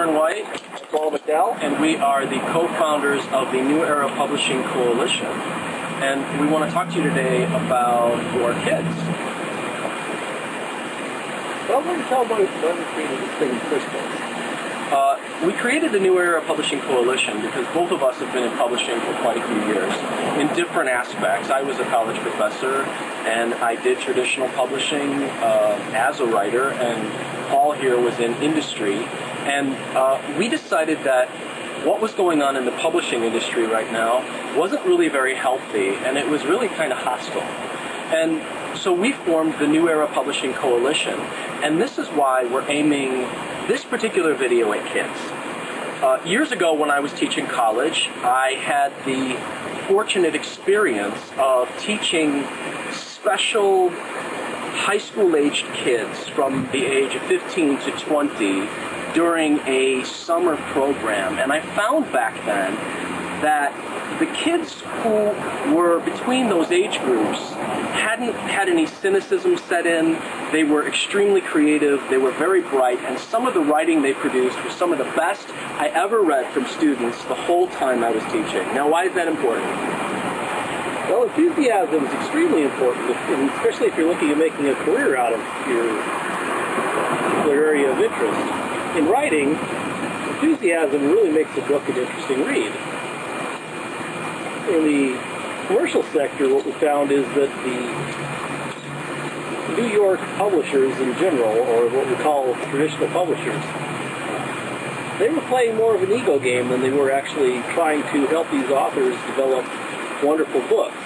Warren White, Paul McDowell, and we are the co-founders of the New Era Publishing Coalition. And we want to talk to you today about your kids. Well, why don't you tell them why we created this thing in the first place? We created the New Era Publishing Coalition because both of us have been in publishing for quite a few years in different aspects. I was a college professor and I did traditional publishing as a writer, and Paul here was in industry. And we decided that what was going on in the publishing industry right now wasn't really very healthy, and it was really kind of hostile. And so we formed the New Era Publishing Coalition, and this is why we're aiming this particular video at kids. Years ago when I was teaching college, I had the fortunate experience of teaching special high school-aged kids from the age of 15 to 20 during a summer program. And I found back then that the kids who were between those age groups hadn't had any cynicism set in. They were extremely creative, they were very bright, and some of the writing they produced was some of the best I ever read from students the whole time I was teaching. Now, why is that important? Well, enthusiasm is extremely important, especially if you're looking at making a career out of your particular area of interest. In writing, enthusiasm really makes a book an interesting read. In the commercial sector, what we found is that the New York publishers in general, or what we call traditional publishers, they were playing more of an ego game than they were actually trying to help these authors develop wonderful books.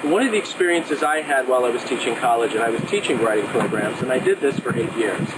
One of the experiences I had while I was teaching college, and I was teaching writing programs, and I did this for 8 years,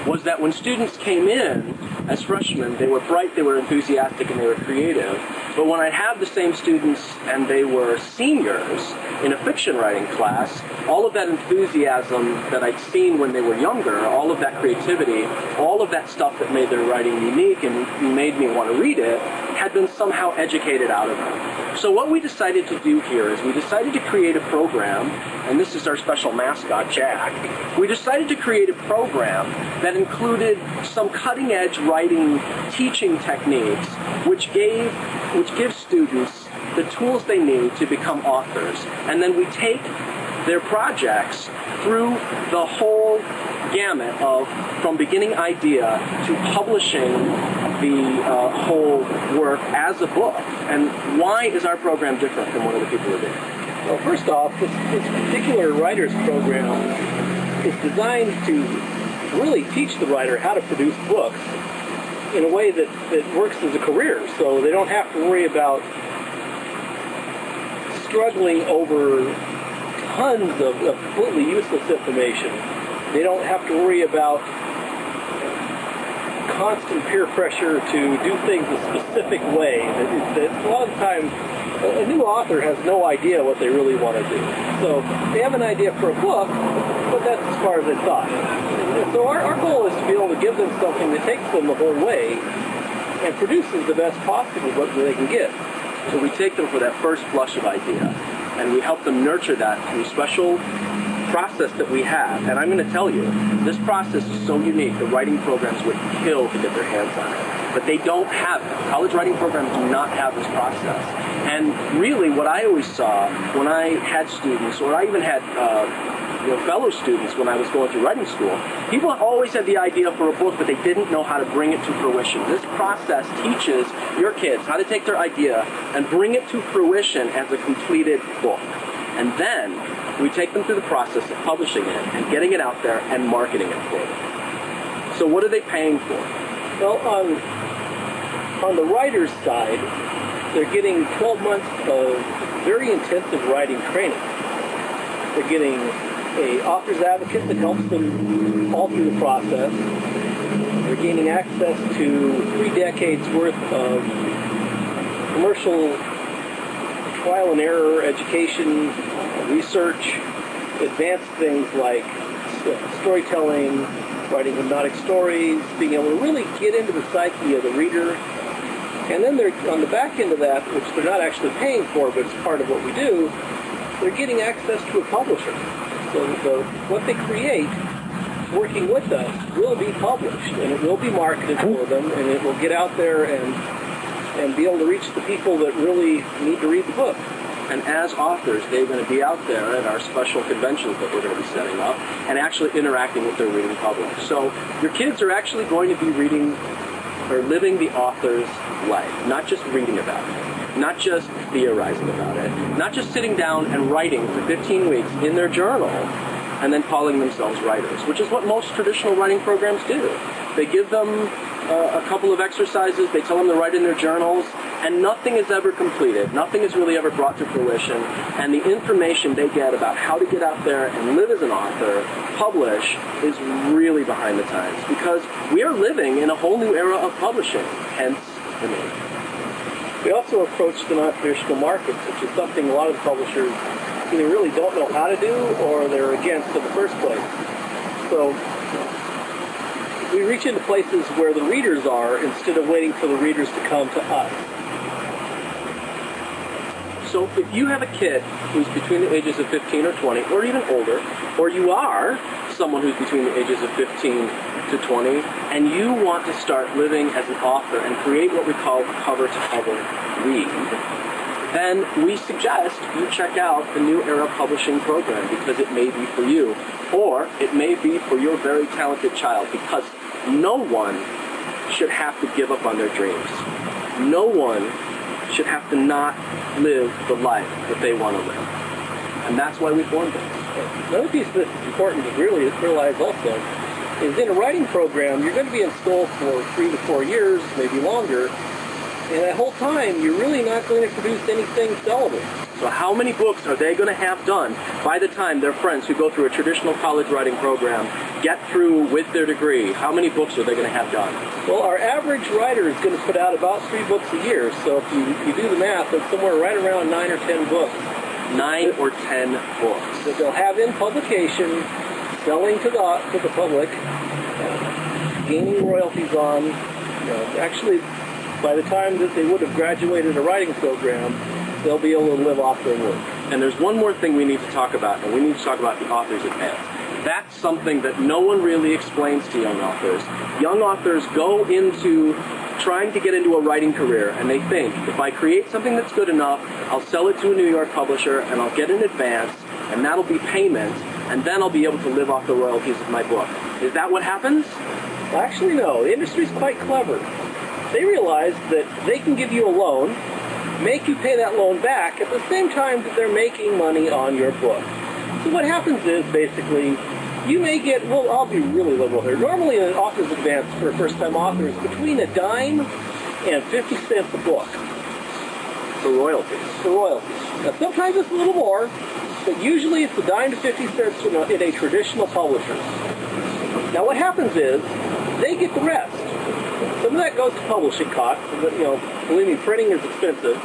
was that when students came in as freshmen, they were bright, they were enthusiastic, and they were creative. But when I'd have the same students and they were seniors in a fiction writing class, all of that enthusiasm that I'd seen when they were younger, all of that creativity, all of that stuff that made their writing unique and made me want to read it, had been somehow educated out of them. So what we decided to do here is we decided to create a program, and this is our special mascot, Jack. We decided to create a program that included some cutting-edge writing teaching techniques which give students the tools they need to become authors. And then we take their projects through the whole gamut of from beginning idea to publishing the whole work as a book. And why is our program different from what other people are doing? Well, first off, this particular writer's program is designed to really teach the writer how to produce books in a way that works as a career, so they don't have to worry about struggling over tons of completely useless information. They don't have to worry about constant peer pressure to do things a specific way. That a lot of the time, a new author has no idea what they really want to do. So they have an idea for a book, but that's as far as they thought. So our goal is to be able to give them something that takes them the whole way and produces the best possible book that they can get. So we take them for that first blush of idea, and we help them nurture that through a special process that we have. And I'm going to tell you, this process is so unique, the writing programs would kill to get their hands on it. But they don't have it. College writing programs do not have this process. And really, what I always saw when I had students, or I even had fellow students when I was going through writing school, people always had the idea for a book, but they didn't know how to bring it to fruition. This process teaches your kids how to take their idea and bring it to fruition as a completed book. And then we take them through the process of publishing it and getting it out there and marketing it for them. So what are they paying for? Well, on the writer's side, they're getting 12 months of very intensive writing training. They're getting an author's advocate that helps them all through the process. They're gaining access to 3 decades worth of commercial trial and error education, research, advanced things like storytelling, writing hypnotic stories, being able to really get into the psyche of the reader. And then they're on the back end of that, which they're not actually paying for, but it's part of what we do, they're getting access to a publisher. So what they create working with us will be published, and it will be marketed for them, and it will get out there and be able to reach the people that really need to read the book. And as authors, they're going to be out there at our special conventions that we're going to be setting up and actually interacting with their reading public. So your kids are actually going to be reading or living the author's life, not just reading about it, not just theorizing about it, not just sitting down and writing for 15 weeks in their journal and then calling themselves writers, which is what most traditional writing programs do. They give them a couple of exercises, they tell them to write in their journals, and nothing is ever completed. Nothing is really ever brought to fruition, and the information they get about how to get out there and live as an author, publish, is really behind the times, because we are living in a whole new era of publishing, hence the name. We also approach the non-traditional markets, which is something a lot of the publishers either really don't know how to do or they're against in the first place. So we reach into places where the readers are instead of waiting for the readers to come to us. So if you have a kid who's between the ages of 15 or 20, or even older, or you are someone who's between the ages of 15 to 20, and you want to start living as an author and create what we call a cover-to-cover read, then we suggest you check out the New Era Publishing program, because it may be for you, or it may be for your very talented child, because no one should have to give up on their dreams. No one should have to not live the life that they want to live. And that's why we formed it. Another piece that's important to really realize also is in a writing program, you're going to be in school for 3 to 4 years, maybe longer, and that whole time you're really not going to produce anything sellable. So how many books are they going to have done by the time their friends who go through a traditional college writing program get through with their degree? How many books are they going to have done? Well, our average writer is going to put out about 3 books a year, so if you do the math, it's somewhere right around 9 or 10 books. 9 or 10 books. That they'll have in publication, selling to the public, gaining royalties on. Actually, by the time that they would have graduated a writing program, they'll be able to live off their work. And there's one more thing we need to talk about, and we need to talk about the author's advance. That's something that no one really explains to young authors. Young authors go into trying to get into a writing career, and they think, if I create something that's good enough, I'll sell it to a New York publisher, and I'll get an advance, and that'll be payment, and then I'll be able to live off the royalties of my book. Is that what happens? Actually, no. The industry's quite clever. They realize that they can give you a loan, make you pay that loan back at the same time that they're making money on your book. So what happens is, basically, you may get, well, I'll be really liberal here. Normally an author's advance for a first-time author is between a dime and 50 cents a book. For royalties. For royalties. Now, sometimes it's a little more, but usually it's a dime to 50 cents in a traditional publisher. Now what happens is, they get the rest. Some of that goes to publishing costs. Believe me, printing is expensive.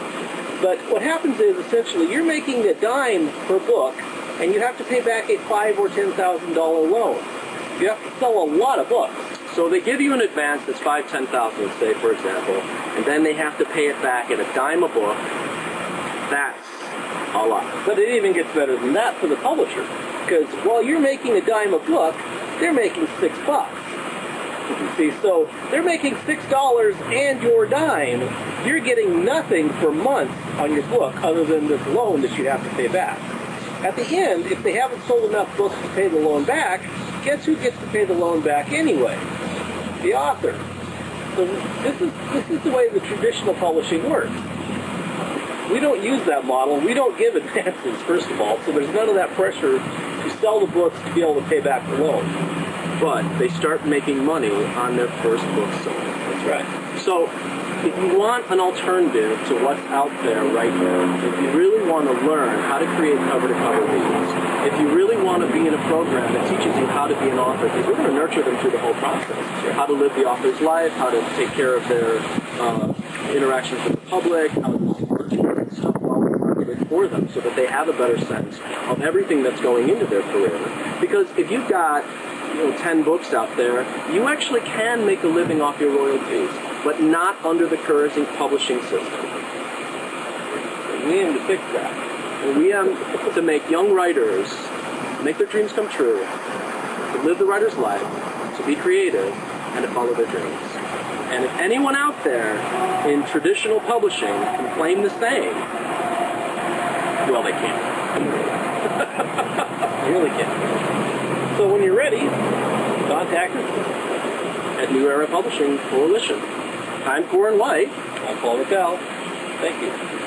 But what happens is, essentially, you're making a dime per book, and you have to pay back a $5,000 or $10,000 loan. You have to sell a lot of books. So they give you an advance that's $5,000, $10,000, say, for example, and then they have to pay it back at a dime a book. That's a lot. But it even gets better than that for the publisher. Because while you're making a dime a book, they're making $6. You see, so they're making $6 and your dime. You're getting nothing for months on your book other than this loan that you have to pay back. At the end, if they haven't sold enough books to pay the loan back, guess who gets to pay the loan back anyway? The author. So this is the way the traditional publishing works. We don't use that model. We don't give advances, first of all, so there's none of that pressure to sell the books to be able to pay back the loan. But they start making money on their first book sold. That's right. So if you want an alternative to what's out there right now, if you really want to learn how to create cover-to-cover reads, if you really want to be in a program that teaches you how to be an author, because we're going to nurture them through the whole process, how to live the author's life, how to take care of their interactions with the public, how to do stuff while we market it for them so that they have a better sense of everything that's going into their career. Because if you've got 10 books out there, you actually can make a living off your royalties, but not under the current publishing system. We aim to fix that. And we aim to make young writers make their dreams come true, to to live the writer's life, to be creative, and to follow their dreams. And if anyone out there in traditional publishing can claim the same, well, they can't. They really can't. So when you're ready, contact us At New Era Publishing Coalition. I'm Corin White. I'm Paul McCall. Thank you.